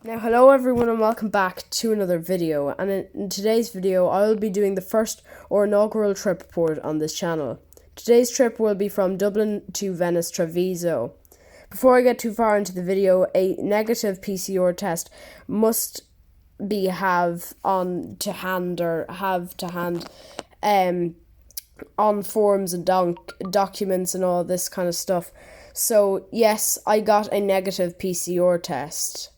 Now, hello everyone and welcome back to another video, and in today's video I will be doing the first or inaugural trip report on this channel. Today's trip will be from Dublin to Venice, Treviso. Before I get too far into the video, a negative PCR test must be have to hand on forms and documents and all this kind of stuff. So yes, I got a negative PCR test.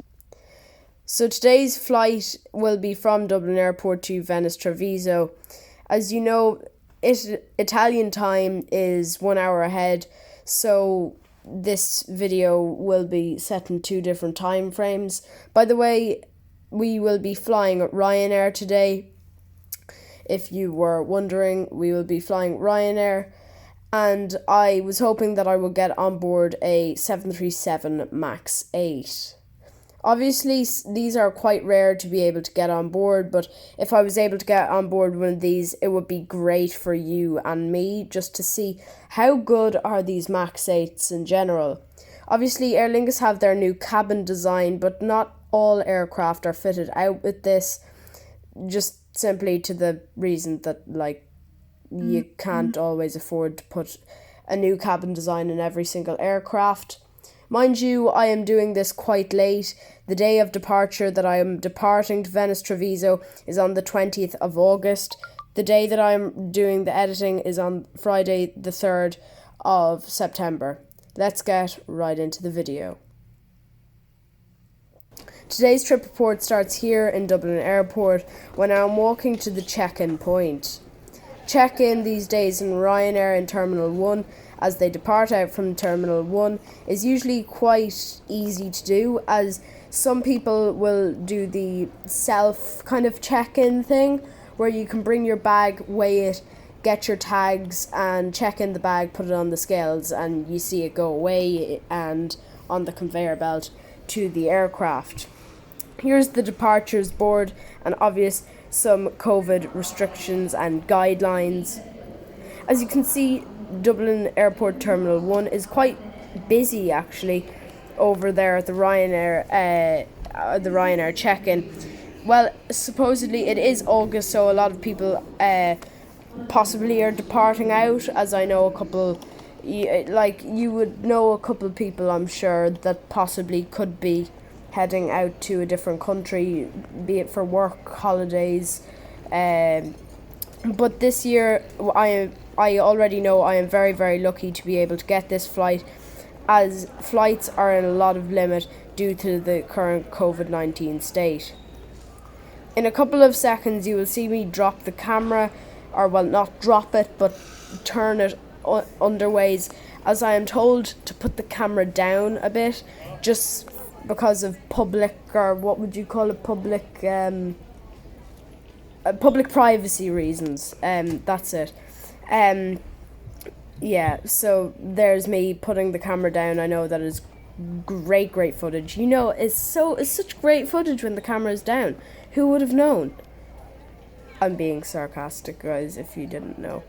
So today's flight will be from Dublin Airport to Venice, Treviso. As you know, Italian time is 1 hour ahead, so this video will be set in two different time frames. By the way, we will be flying Ryanair today. If you were wondering, we will be flying Ryanair, and I was hoping that I would get on board a 737 MAX 8. Obviously, these are quite rare to be able to get on board, but if I was able to get on board one of these, it would be great for you and me just to see how good are these MAX 8s in general. Obviously, Aer Lingus have their new cabin design, but not all aircraft are fitted out with this, just simply to the reason that, you can't always afford to put a new cabin design in every single aircraft. Mind you, I am doing this quite late. The day of departure that I am departing to Venice Treviso is on the 20th of August. The day that I am doing the editing is on Friday the 3rd of September. Let's get right into the video. Today's trip report starts here in Dublin Airport when I am walking to the check-in point. Check-in these days in Ryanair in Terminal 1 as they depart out from Terminal 1 is usually quite easy to do, as some people will do the self kind of check-in thing where you can bring your bag, weigh it, get your tags and check in the bag, put it on the scales, and you see it go away and on the conveyor belt to the aircraft. Here's the departures board and obvious some COVID restrictions and guidelines. As you can see, Dublin Airport Terminal 1 is quite busy actually over there at the Ryanair check-in. Well, supposedly it is August, so a lot of people possibly are departing out, as I know a couple, you would know a couple of people, I'm sure, that possibly could be heading out to a different country, be it for work, holidays, but this year I already know I am very, very lucky to be able to get this flight, as flights are in a lot of limit due to the current COVID-19 state. In a couple of seconds you will see me drop the camera, or well, not drop it, but turn it underways, as I am told to put the camera down a bit, just because of public, or what would you call it, public privacy reasons. That's it. Yeah, so there's me putting the camera down. I know that is great footage. You know, it's such great footage when the camera is down. Who would have known? I'm being sarcastic, guys, if you didn't know.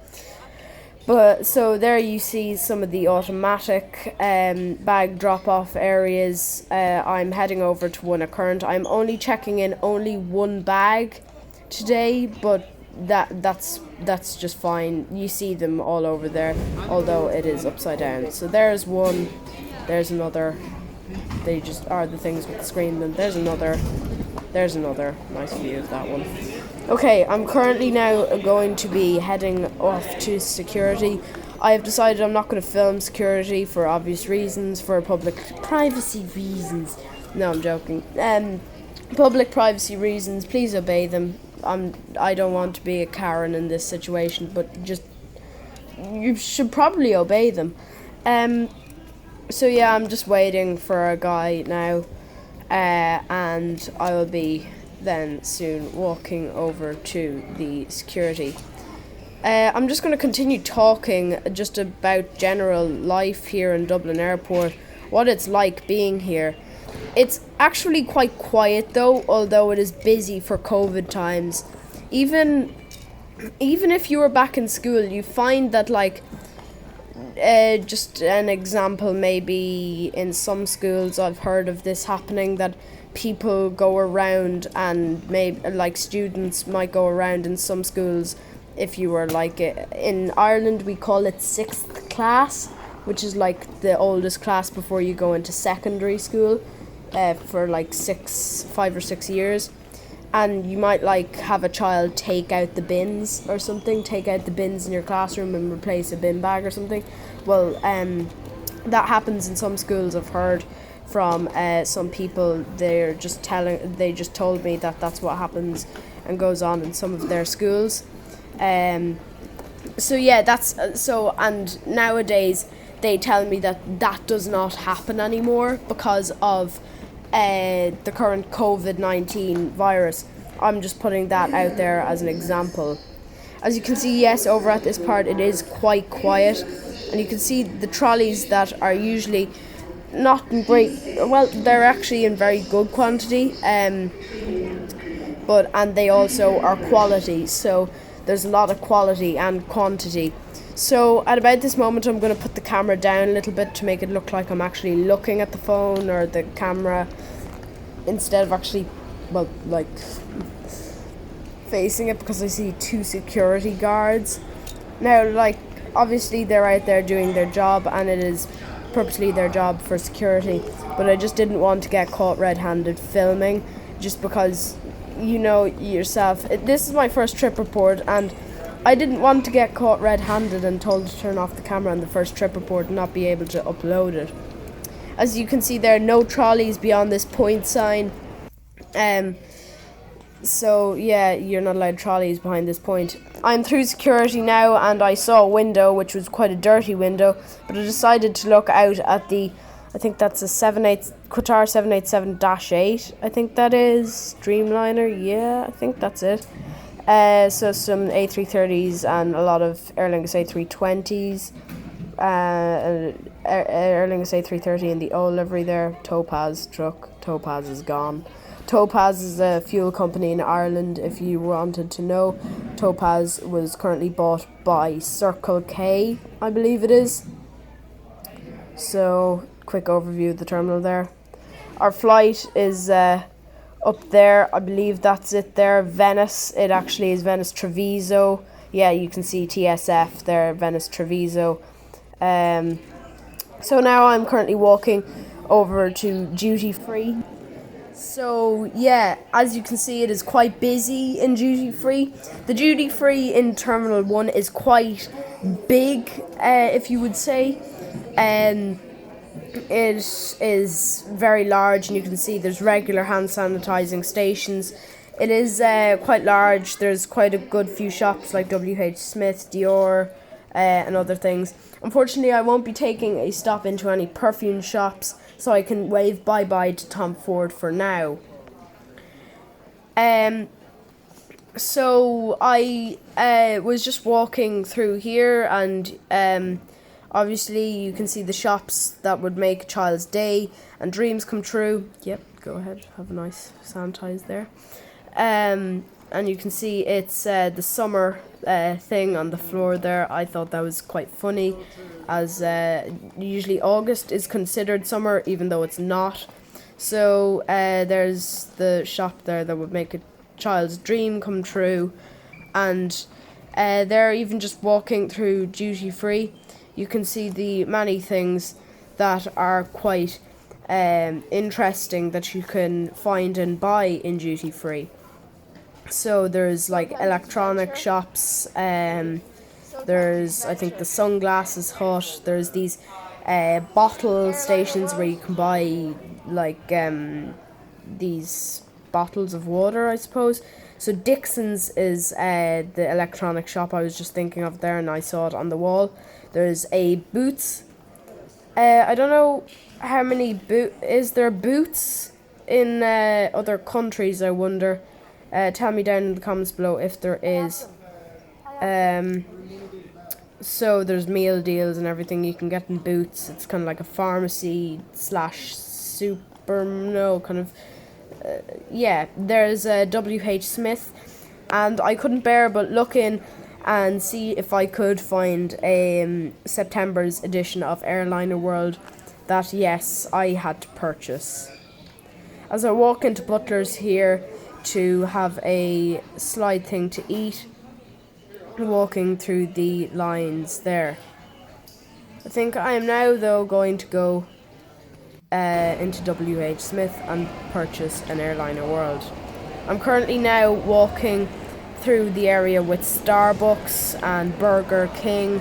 But so there you see some of the automatic bag drop-off areas. I'm heading over to one at current. I'm only checking in only one bag today, but that's just fine. You see them all over there, although it is upside down. So there's one, there's another. They just are the things with the screen. Then there's another. Nice view of that one. Okay, I'm currently now going to be heading off to security. I have decided I'm not going to film security for obvious reasons, for public privacy reasons. No, I'm joking. Public privacy reasons, please obey them. I don't want to be a Karen in this situation, but just you should probably obey them. So yeah, I'm just waiting for a guy now, and I will be then soon walking over to the security. I'm just going to continue talking just about general life here in Dublin Airport, what it's like being here. It's actually quite quiet though, although it is busy for COVID times. Even if you were back in school, you find that just an example, maybe in some schools I've heard of this happening, that people go around, and maybe like students might go around in some schools. If you were like in Ireland, we call it sixth class, which is like the oldest class before you go into secondary school, for like 5 or 6 years. And you might like have a child take out the bins or something, take out the bins in your classroom and replace a bin bag or something. Well, that happens in some schools. I've heard from some people. They just told me that that's what happens and goes on in some of their schools. So yeah, that's so. And nowadays they tell me that that does not happen anymore because of the current COVID-19 virus. I'm just putting that out there as an example. As you can see, yes, over at this part it is quite quiet, and you can see the trolleys that are usually not in great, well, they're actually in very good quantity, and they also are quality, so there's a lot of quality and quantity. So at about this moment I'm going to put the camera down a little bit to make it look like I'm actually looking at the phone or the camera, instead of actually, well, like facing it, because I see 2 security guards. Now, like, obviously they're out there doing their job, and it is purposely their job for security, but I just didn't want to get caught red-handed filming, just because, you know yourself, this is my first trip report, and I didn't want to get caught red-handed and told to turn off the camera on the first trip report and not be able to upload it. As you can see, there are no trolleys beyond this point sign. So yeah, you're not allowed trolleys behind this point. I'm through security now, and I saw a window, which was quite a dirty window, but I decided to look out at the, I think that's a Qatar 787-8, I think that is, Dreamliner, yeah, I think that's it. So some A330s and a lot of Aer Lingus A320s, Aer Lingus A330 in the old livery there, Topaz truck. Topaz is gone. Topaz is a fuel company in Ireland, if you wanted to know. Topaz was currently bought by Circle K, I believe it is. So, quick overview of the terminal there. Our flight is up there, I believe that's it there, Venice. It actually is Venice Treviso. Yeah, you can see TSF there, Venice Treviso. So now I'm currently walking over to duty free. So yeah, as you can see, it is quite busy in duty free. The duty free in Terminal 1 is quite big, if you would say. It is very large, and you can see there's regular hand sanitizing stations. It is quite large. There's quite a good few shops like WH Smith, Dior, and other things. Unfortunately, I won't be taking a stop into any perfume shops, so I can wave bye-bye to Tom Ford for now. So I was just walking through here, and obviously you can see the shops that would make a child's day and dreams come true. Yep, go ahead, have a nice sanitize there. And you can see it's the summer thing on the floor there. I thought that was quite funny, as usually August is considered summer, even though it's not. So there's the shop there that would make a child's dream come true, and they're even just walking through duty free. You can see the many things that are quite interesting that you can find and buy in duty free. So there's like electronic shops, there's, I think, the Sunglasses Hut, there's these bottle stations where you can buy like these bottles of water, I suppose. So Dixon's is the electronic shop I was just thinking of there, and I saw it on the wall. There's a Boots. I don't know how many is there Boots in other countries, I wonder. Tell me down in the comments below if there is. So there's meal deals and everything you can get in Boots. It's kind of like a pharmacy / super, no, kind of, yeah. There's WH Smith, and I couldn't bear but look in and see if I could find September's edition of Airliner World that, yes, I had to purchase. As I walk into Butler's here to have a slight thing to eat, walking through the lines there. I think I am now though going to go into WH Smith and purchase an Airliner World. I'm currently now walking through the area with Starbucks and Burger King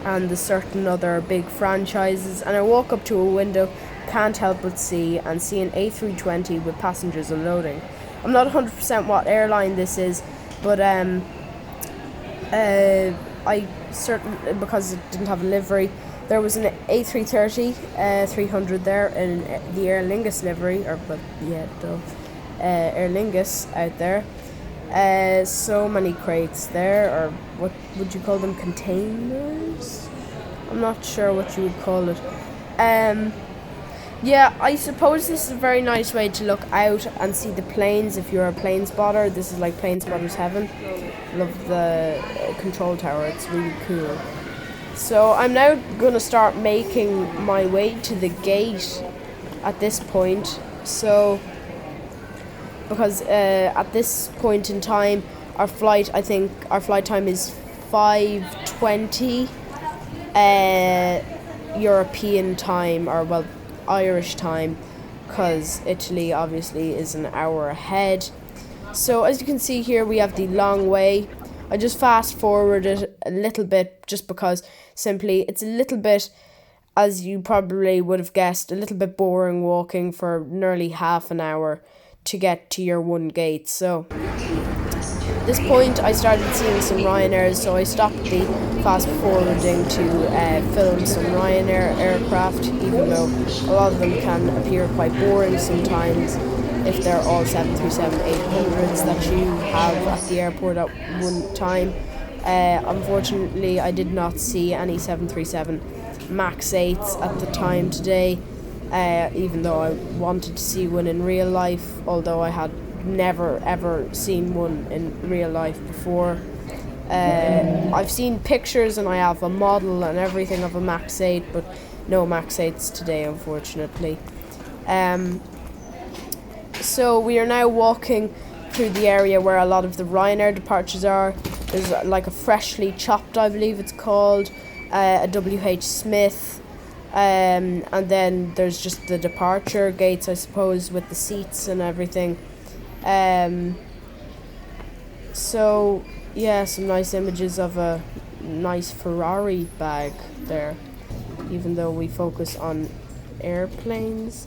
and the certain other big franchises, and I walk up to a window, can't help but see an A320 with passengers unloading. I'm not 100% what airline this is, but I certainly, because it didn't have a livery, there was an A330 300 there in the Aer Lingus livery, Aer Lingus out there. So many crates there, or what would you call them, containers? I'm not sure what you would call it. Yeah, I suppose this is a very nice way to look out and see the planes if you're a plane spotter. This is like plane spotter's heaven. Love the control tower, it's really cool. So I'm now going to start making my way to the gate at this point. So, because at this point in time, I think our flight time is 5:20 European time, or well, Irish time, because Italy obviously is an hour ahead. So as you can see here, we have the long way. I just fast forwarded a little bit just because simply it's a little bit, as you probably would have guessed, a little bit boring walking for nearly half an hour to get to your one gate. So at this point I started seeing some Ryanair, so I stopped the fast forwarding to film some Ryanair aircraft, even though a lot of them can appear quite boring sometimes if they're all 737-800s that you have at the airport at one time. Unfortunately, I did not see any 737 MAX 8s at the time today, even though I wanted to see one in real life, although I had never ever seen one in real life before. I've seen pictures and I have a model and everything of a MAX 8, but no MAX 8s today, unfortunately. So we are now walking through the area where a lot of the Ryanair departures are. There's like a Freshly Chopped, I believe it's called, a WH Smith, and then there's just the departure gates, I suppose, with the seats and everything. So yeah, some nice images of a nice Ferrari bag there, even though we focus on airplanes.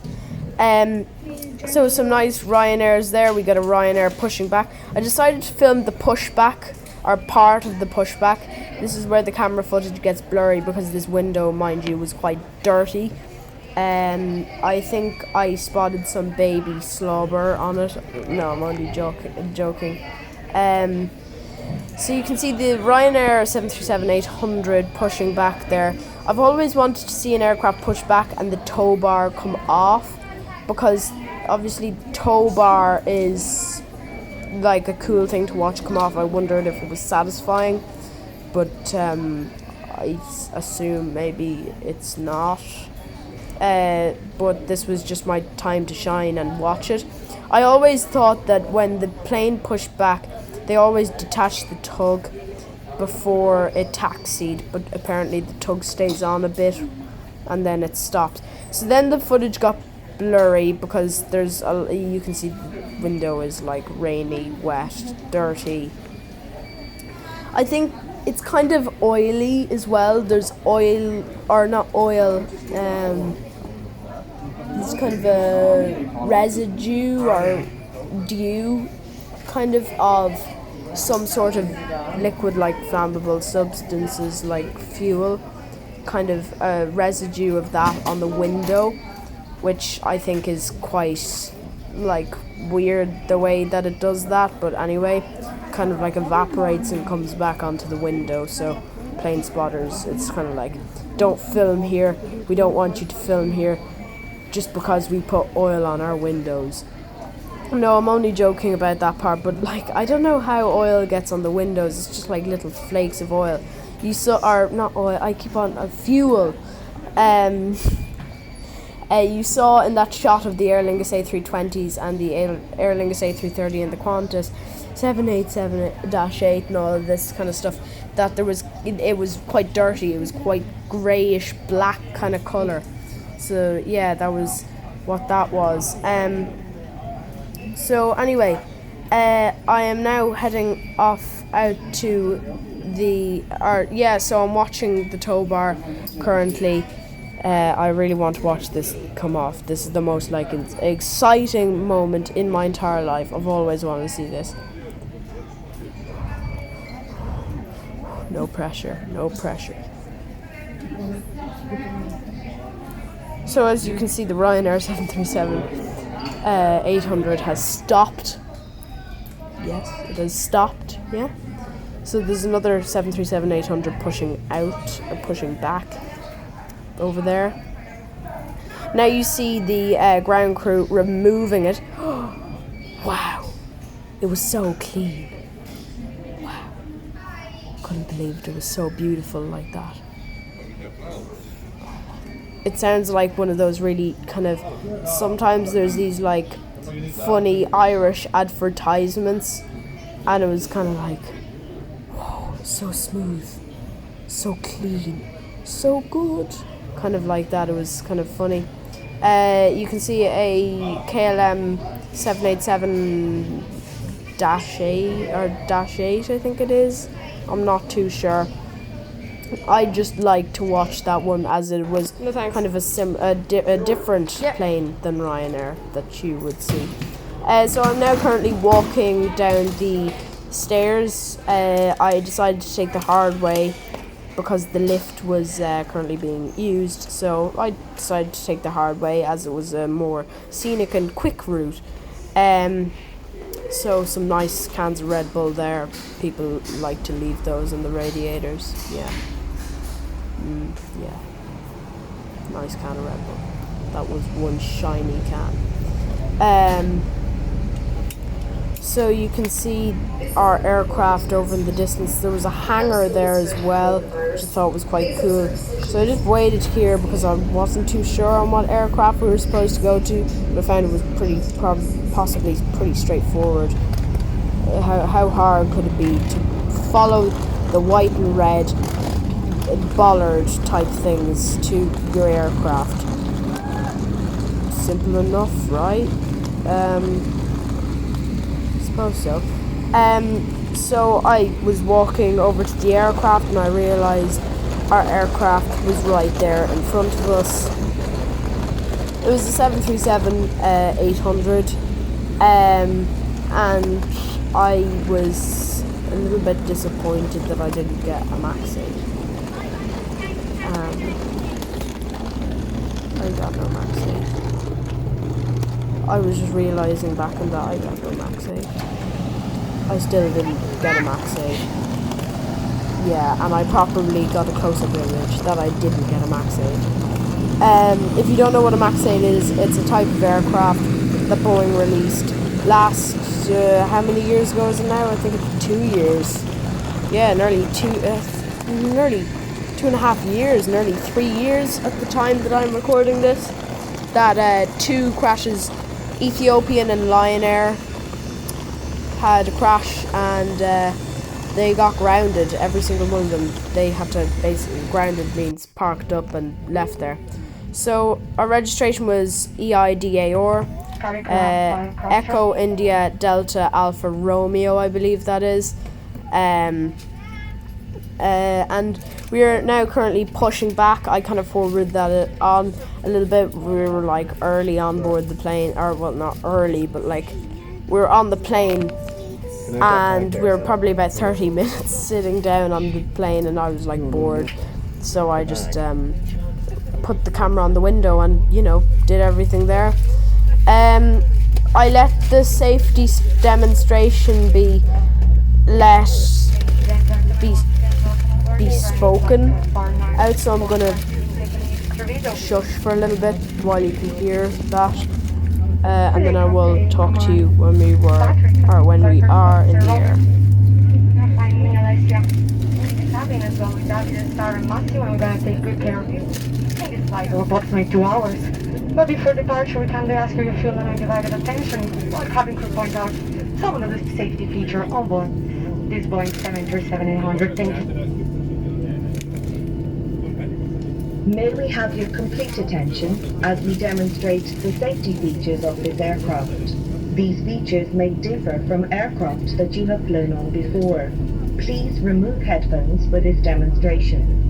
So some nice Ryanairs there. We got a Ryanair pushing back. I decided to film the pushback, or part of the pushback. This is where the camera footage gets blurry because this window, mind you, was quite dirty. I think I spotted some baby slobber on it. No, I'm only joking. So you can see the Ryanair 737-800 pushing back there. I've always wanted to see an aircraft push back and the tow bar come off, because obviously tow bar is like a cool thing to watch come off. I wondered if it was satisfying, but I assume maybe it's not. But this was just my time to shine and watch it. I always thought that when the plane pushed back, they always detached the tug before it taxied, but apparently the tug stays on a bit and then it stops. So then the footage got blurry because you can see the window is like rainy, wet, dirty. I think it's kind of oily as well. There's oil, or not oil, it's kind of a residue or dew kind of some sort of liquid like flammable substances like fuel, kind of a residue of that on the window, which I think is quite like weird the way that it does that, but anyway, kind of like evaporates and comes back onto the window. So plane spotters, it's kind of like, don't film here, we don't want you to film here just because we put oil on our windows. No, I'm only joking about that part, but like, I don't know how oil gets on the windows. It's just like little flakes of oil. Or not oil, I keep on, fuel. You saw in that shot of the Aer Lingus A320s and the Aer Lingus A330 and the Qantas 787-8 and all of this kind of stuff, that there was it was quite dirty. It was quite greyish black kind of colour. So yeah, that was what that was. So anyway, I am now heading off out to so I'm watching the tow bar currently. I really want to watch this come off. This is the most exciting moment in my entire life. I've always wanted to see this. No pressure, no pressure. So as you can see, the Ryanair 737-800 has stopped. Yes, it has stopped, yeah. So there's another 737-800 pushing out, or pushing back over there. Now you see the ground crew removing it. Wow, it was so clean. Wow, couldn't believe it was so beautiful like that. It sounds like one of those really kind of, sometimes there's these like funny Irish advertisements, and it was kind of like, whoa, so smooth, so clean, so good, kind of like that. It was kind of funny. You can see a KLM 787-8 or -8, I think it is. I'm not too sure. I just like to watch that one as it was kind of a different plane than Ryanair that you would see. So I'm now currently walking down the stairs. I decided to take the hard way because the lift was currently being used, so I decided to take the hard way as it was a more scenic and quick route. So some nice cans of Red Bull there. People like to leave those in the radiators. Yeah. Yeah. Nice can of Red Bull. That was one shiny can. So you can see our aircraft over in the distance. There was a hangar there as well, which I thought was quite cool. So I just waited here because I wasn't too sure on what aircraft we were supposed to go to, but I found it was possibly pretty straightforward. How hard could it be to follow the white and red bollard type things to your aircraft? Simple enough, right? Suppose so. So I was walking over to the aircraft and I realised our aircraft was right there in front of us. It was a 737-800, and I was a little bit disappointed that I didn't get a Max 8. I got no Max 8. I was just realising back on that I got no Max 8. I still didn't get a Max 8. Yeah, and I probably got a close-up image that I didn't get a Max 8. If you don't know what a Max 8 is, it's a type of aircraft that Boeing released last, how many years ago is it now? I think it's 2 years. Yeah, nearly 2.5 years, nearly 3 years at the time that I'm recording this. That two crashes, Ethiopian and Lion Air, had a crash and they got grounded, every single one of them. They had to basically, grounded means parked up and left there. So our registration was EIDAR, Echo India Delta Alpha Romeo, I believe that is. And we are now currently pushing back. I kind of forwarded that on a little bit. We were like early on board the plane, or well, not early, but like we were on the plane, and we were probably about 30 minutes sitting down on the plane, and I was like bored, so I just put the camera on the window and did everything there. I let the safety demonstration be spoken out, so I'm gonna shush for a little bit while you can hear that, and then I will talk to you when we are in the air. We're gonna take good care of you. I think it's like approximately 2 hours. But before departure, we kindly ask for your full and undivided attention while cabin crew point out some of the safety features on board this Boeing 737-800. Thank you. May we have your complete attention as we demonstrate the safety features of this aircraft. These features may differ from aircraft that you have flown on before. Please remove headphones for this demonstration.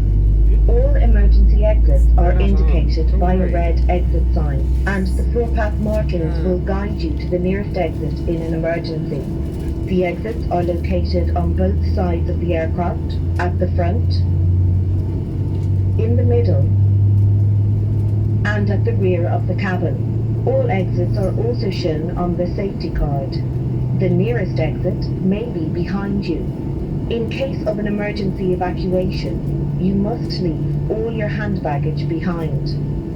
All emergency exits are indicated by a red exit sign, and the footpath markings will guide you to the nearest exit in an emergency. The exits are located on both sides of the aircraft, at the front, in the middle, and at the rear of the cabin. All exits are also shown on the safety card. The nearest exit may be behind you. In case of an emergency evacuation, you must leave all your hand baggage behind.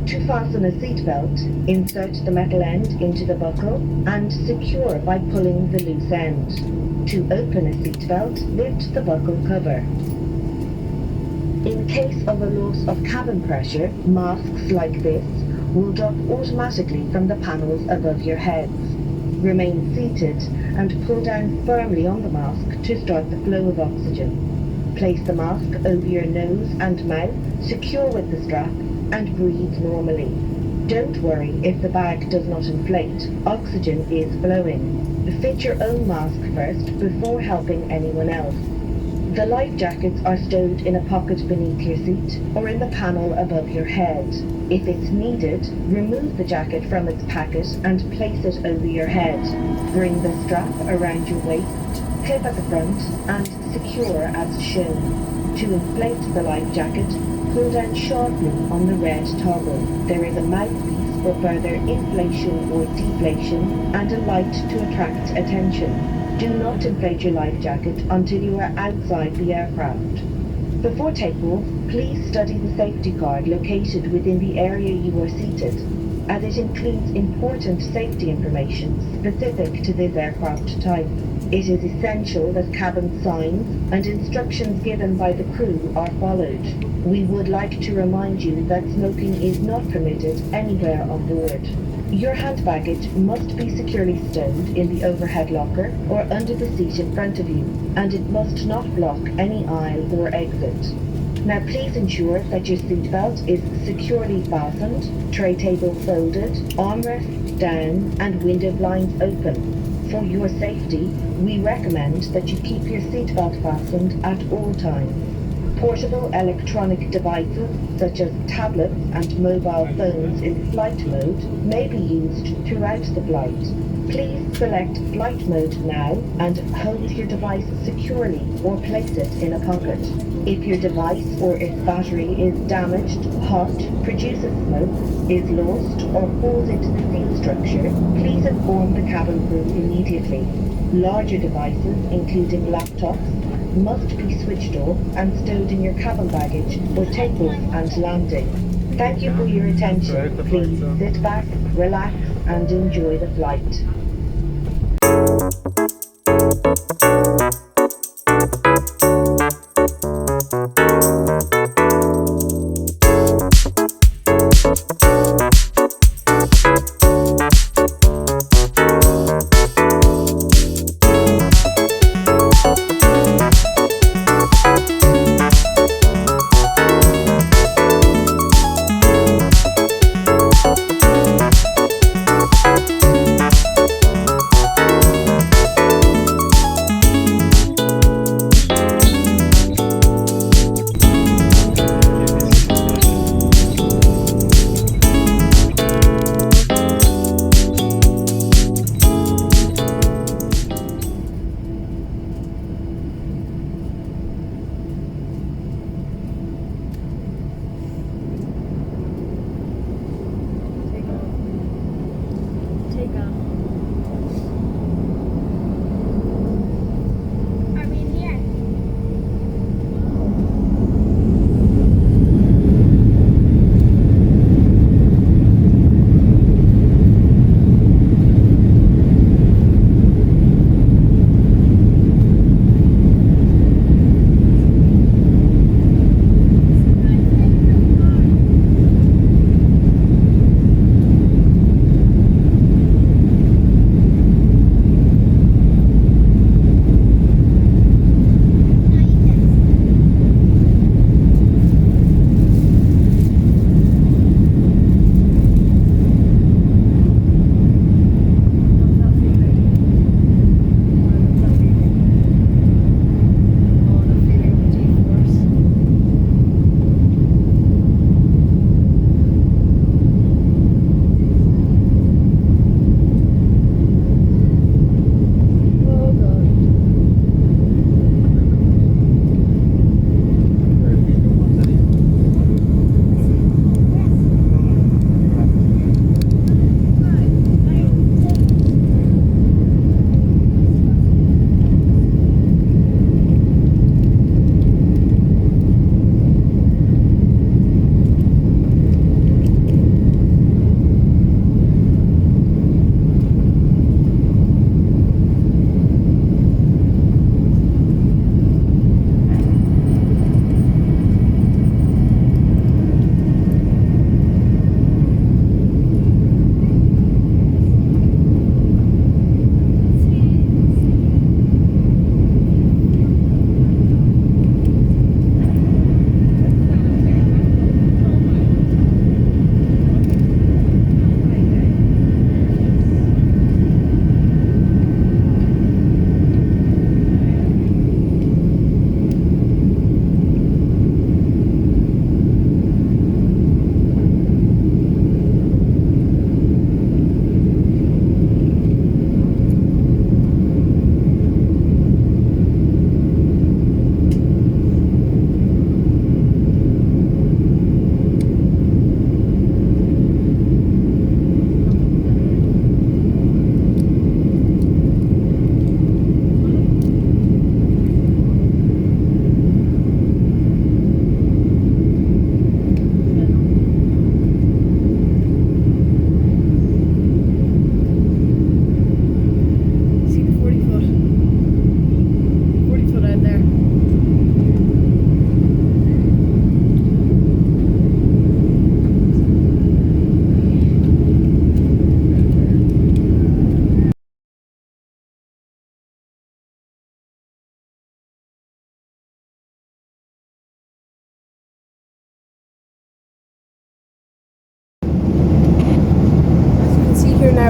To fasten a seatbelt, insert the metal end into the buckle and secure by pulling the loose end. To open a seatbelt, lift the buckle cover. In case of a loss of cabin pressure, masks like this will drop automatically from the panels above your heads. Remain seated and pull down firmly on the mask to start the flow of oxygen. Place the mask over your nose and mouth, secure with the strap, and breathe normally. Don't worry if the bag does not inflate. Oxygen is flowing. Fit your own mask first before helping anyone else. The life jackets are stowed in a pocket beneath your seat or in the panel above your head. If it's needed, remove the jacket from its packet and place it over your head. Bring the strap around your waist, clip at the front, and secure as shown. To inflate the life jacket, pull down sharply on the red toggle. There is a mouthpiece for further inflation or deflation and a light to attract attention. Do not inflate your life jacket until you are outside the aircraft. Before takeoff, please study the safety card located within the area you are seated, as it includes important safety information specific to this aircraft type. It is essential that cabin signs and instructions given by the crew are followed. We would like to remind you that smoking is not permitted anywhere on board. Your hand baggage must be securely stowed in the overhead locker or under the seat in front of you, and it must not block any aisle or exit. Now please ensure that your seatbelt is securely fastened, tray table folded, armrests down, and window blinds open. For your safety, we recommend that you keep your seatbelt fastened at all times. Portable electronic devices such as tablets and mobile phones in flight mode may be used throughout the flight. Please select flight mode now and hold your device securely or place it in a pocket. If your device or its battery is damaged, hot, produces smoke, is lost, or falls into the seat structure, please inform the cabin crew immediately. Larger devices, including laptops, must be switched off and stowed in your cabin baggage for takeoff and landing. Thank you for your attention. Please sit back, relax, and enjoy the flight.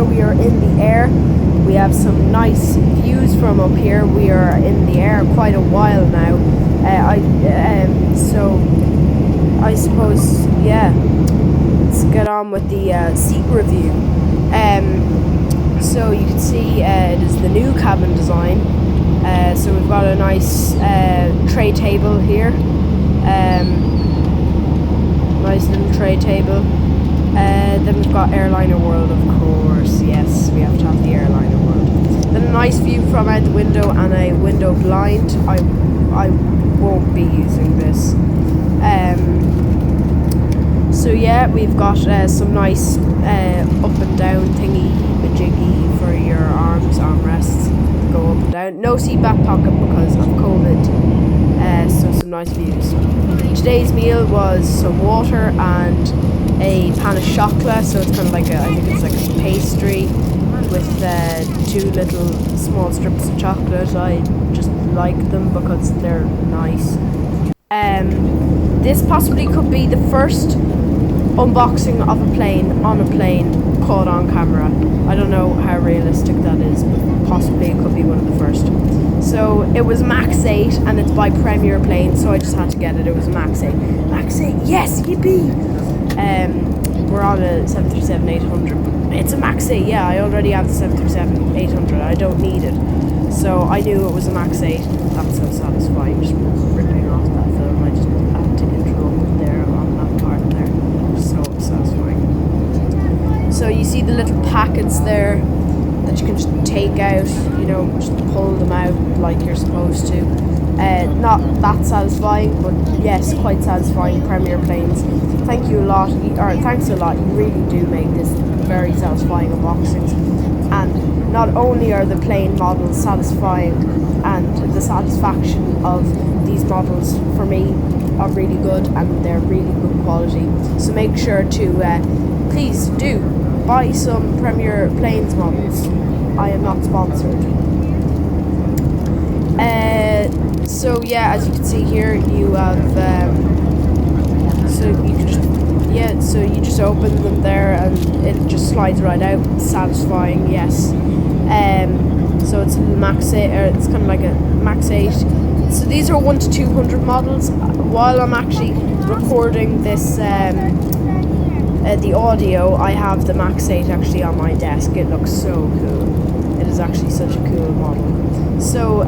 now we are in the air. We have some nice views from up here. We are in the air quite a while now. So I suppose, yeah, let's get on with the seat review. So you can see it is the new cabin design. So we've got a nice tray table here. Nice little tray table. Then we've got Airliner World, of course. Yes, we have to have the Airliner World. Then a nice view from out the window and a window blind. I won't be using this. So yeah, we've got some nice up and down thingy majiggy for your armrests. Go up and down. No seat back pocket because of COVID. So some nice views. Today's meal was some water and a pan of chocolate. So it's kind of like I think it's like a pastry with 2 little small strips of chocolate. I just like them because they're nice. This possibly could be the first unboxing of a plane on a plane caught on camera. I don't know how realistic that is, but possibly it could be one of the first. So it was Max 8 and it's by Premier Plane, so I just had to get it. It was Max 8. Max 8, yes, yippee! We're on a 737-800. It's a Max 8, yeah, I already have the 737-800. I don't need it. So I knew it was a Max 8. That's so satisfying, just ripping off that film. I just had to interrupt there on that part there. So satisfying. So you see the little packets there that you can just take out, you know, just pull them out like you're supposed to. Not that satisfying, but yes, quite satisfying. Premier Planes, thank you a lot, or thanks a lot. You really do make this very satisfying unboxings. And not only are the plane models satisfying, and the satisfaction of these models for me are really good, and they're really good quality. So make sure to please do buy some Premier Planes models. I am not sponsored. So yeah, as you can see here, you have so you just open them there and it just slides right out. Satisfying, yes. So it's a Max 8, or it's kind of like a Max 8. So these are 1 to 200 models. While I'm actually recording this, the audio, I have the Max 8 actually on my desk. It looks so cool. It is actually such a cool model. So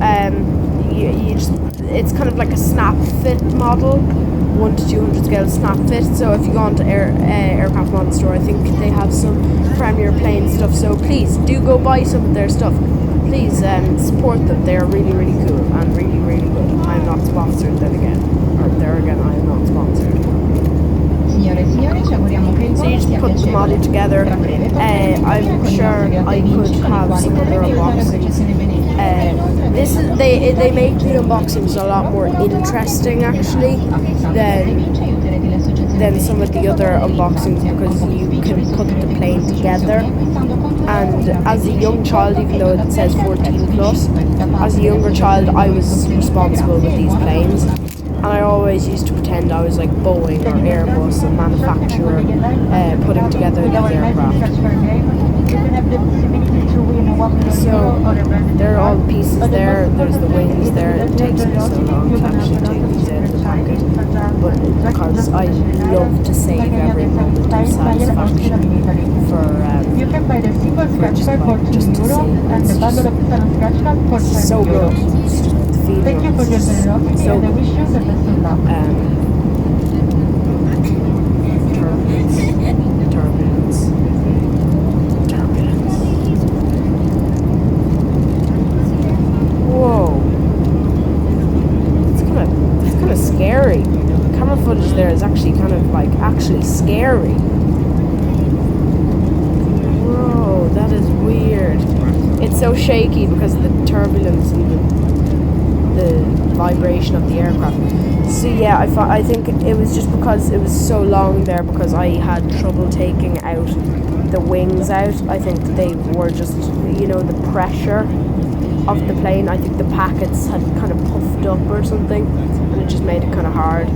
you just, it's kind of like a snap fit model, 1 to 200 scale snap fit. So if you go onto Aircraft Model Store, I think they have some Premier Plane stuff. So please do go buy some of their stuff. Please support them. They are really, really cool and really, really good. I'm not sponsored then again. Or there again, I am not sponsored. So you just put the model together. I'm sure I could have some other unboxings. They make the unboxings a lot more interesting actually than some of the other unboxings, because you can put the plane together. And as a young child, even though it says 14 plus, as a younger child I was responsible with these planes. And I always used to pretend I was like Boeing or Airbus, a manufacturer, putting together these aircraft. So there are all the pieces there. There's the wings there. It takes me so long to actually take these out of the packet, but because I love to save every moment of satisfaction for just to see. It's so good. The feeling is so good. Whoa. It's kind of scary. The camera footage there is actually kind of like actually scary. Whoa, that is weird. It's so shaky because of the turbulence and the vibration of the aircraft. So yeah, I think it was just because it was so long there, because I had trouble taking out the wings out. I think they were just, you know, the pressure of the plane. I think the packets had kind of puffed up or something, and it just made it kind of hard.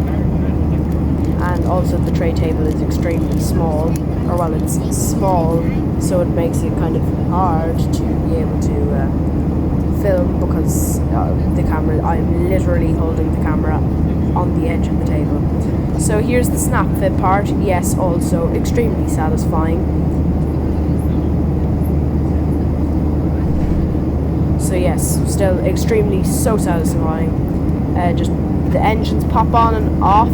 and also the tray table is extremely small, or well, it's small, so it makes it kind of hard to be able to film, because the camera, I'm literally holding the camera on the edge of the table. So here's the snap fit part. Yes, also extremely satisfying. So yes, still extremely so satisfying. Just the engines pop on and off.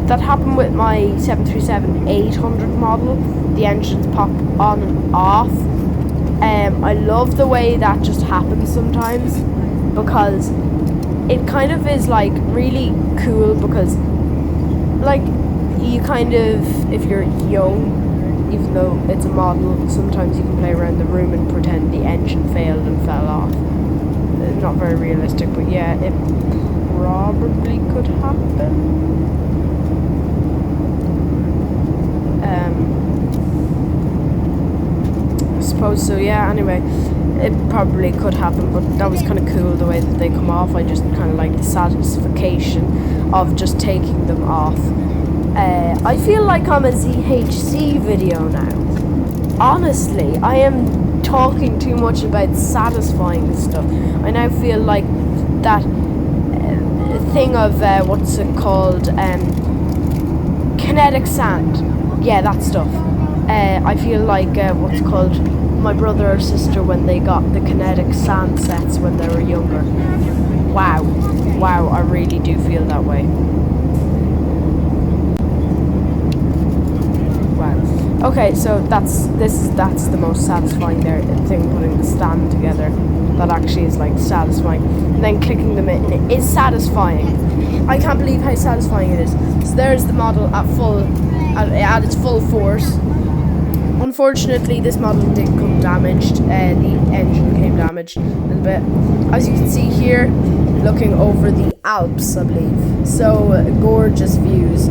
That happened with my 737-800 model. The engines pop on and off. I love the way that just happens sometimes, because it kind of is like really cool, because like you kind of, if you're young, even though it's a model, sometimes you can play around the room and pretend the engine failed and fell off. Not very realistic, but yeah, it probably could happen. I suppose so, yeah. Anyway, it probably could happen, but that was kind of cool the way that they come off. I just kind of like the satisfaction of just taking them off. I feel like I'm a ZHC video now. Honestly, I am talking too much about satisfying stuff. I now feel like that thing of what's it called, kinetic sand. Yeah, that stuff. I feel like what's called my brother or sister when they got the kinetic sand sets when they were younger. Wow, I really do feel that way. Okay, so that's the most satisfying thing, putting the stand together. That actually is like satisfying. And then clicking them in, it is satisfying. I can't believe how satisfying it is. So there's the model at its full force. Unfortunately, this model did come damaged. The engine came damaged a little bit. As you can see here, looking over the Alps, I believe. So gorgeous views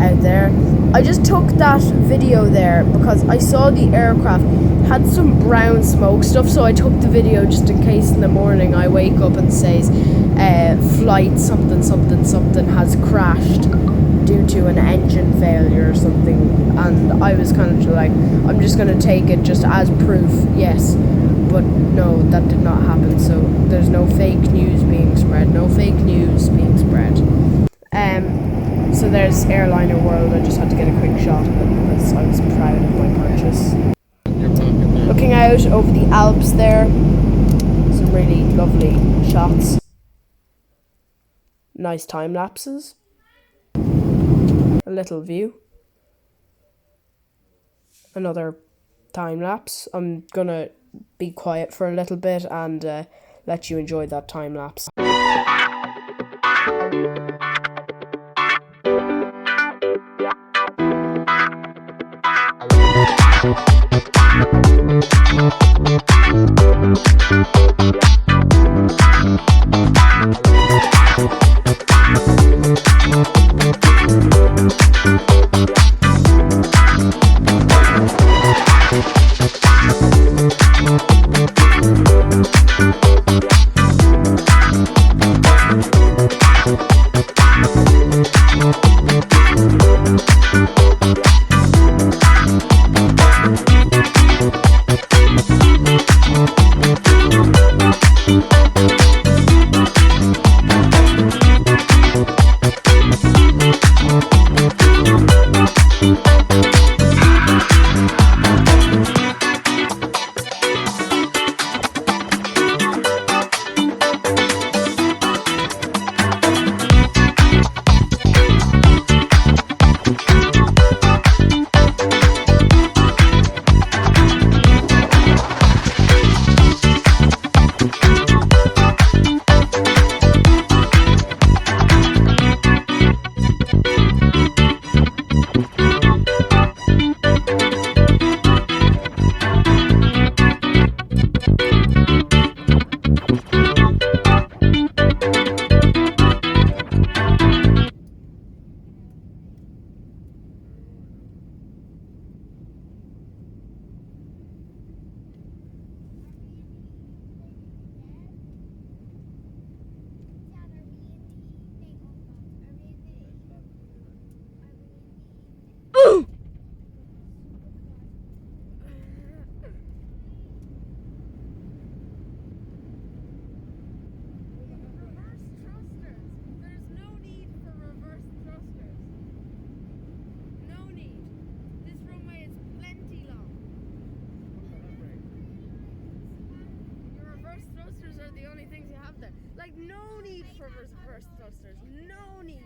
out there. I just took that video there because I saw the aircraft had some brown smoke stuff, so I took the video just in case in the morning I wake up and says flight something has crashed due to an engine failure or something, and I was kind of like, I'm just going to take it just as proof, yes, but no, that did not happen. So there's no fake news being spread. So there's Airliner World. I just had to get a quick shot of it because I was proud of my purchase. Looking out over the Alps there, some really lovely shots. Nice time lapses. A little view. Another time lapse. I'm gonna be quiet for a little bit and let you enjoy that time lapse. Like, no need for reverse thrusters. No need.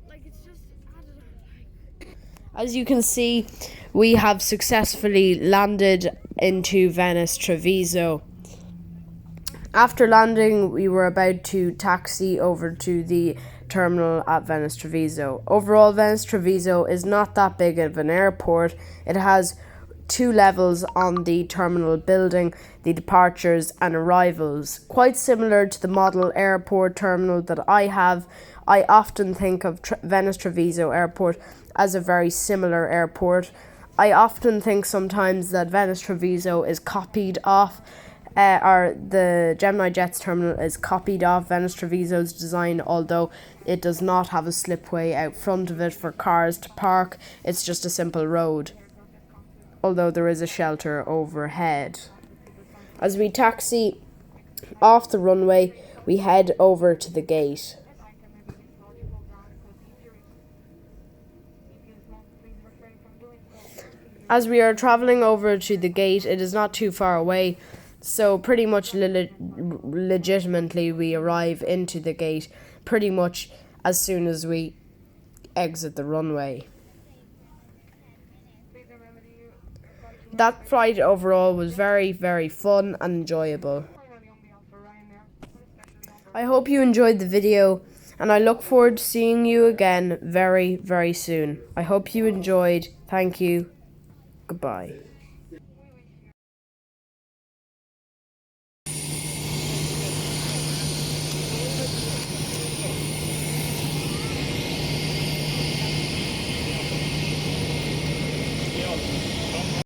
Like, it's just, I don't know. As you can see, we have successfully landed into Venice, Treviso. After landing, we were about to taxi over to the terminal at Venice, Treviso. Overall, Venice, Treviso is not that big of an airport. It has 2 levels on the terminal building, the departures and arrivals. Quite similar to the model airport terminal that I have, I often think of Venice Treviso Airport as a very similar airport. I often think sometimes that Venice Treviso is copied off, or the Gemini Jets terminal is copied off Venice Treviso's design, although it does not have a slipway out front of it for cars to park. It's just a simple road, although there is a shelter overhead. As we taxi off the runway, we head over to the gate. As we are traveling over to the gate, it is not too far away, so pretty much legitimately we arrive into the gate pretty much as soon as we exit the runway. That flight overall was very, very fun and enjoyable. I hope you enjoyed the video, and I look forward to seeing you again very, very soon. I hope you enjoyed. Thank you. Goodbye.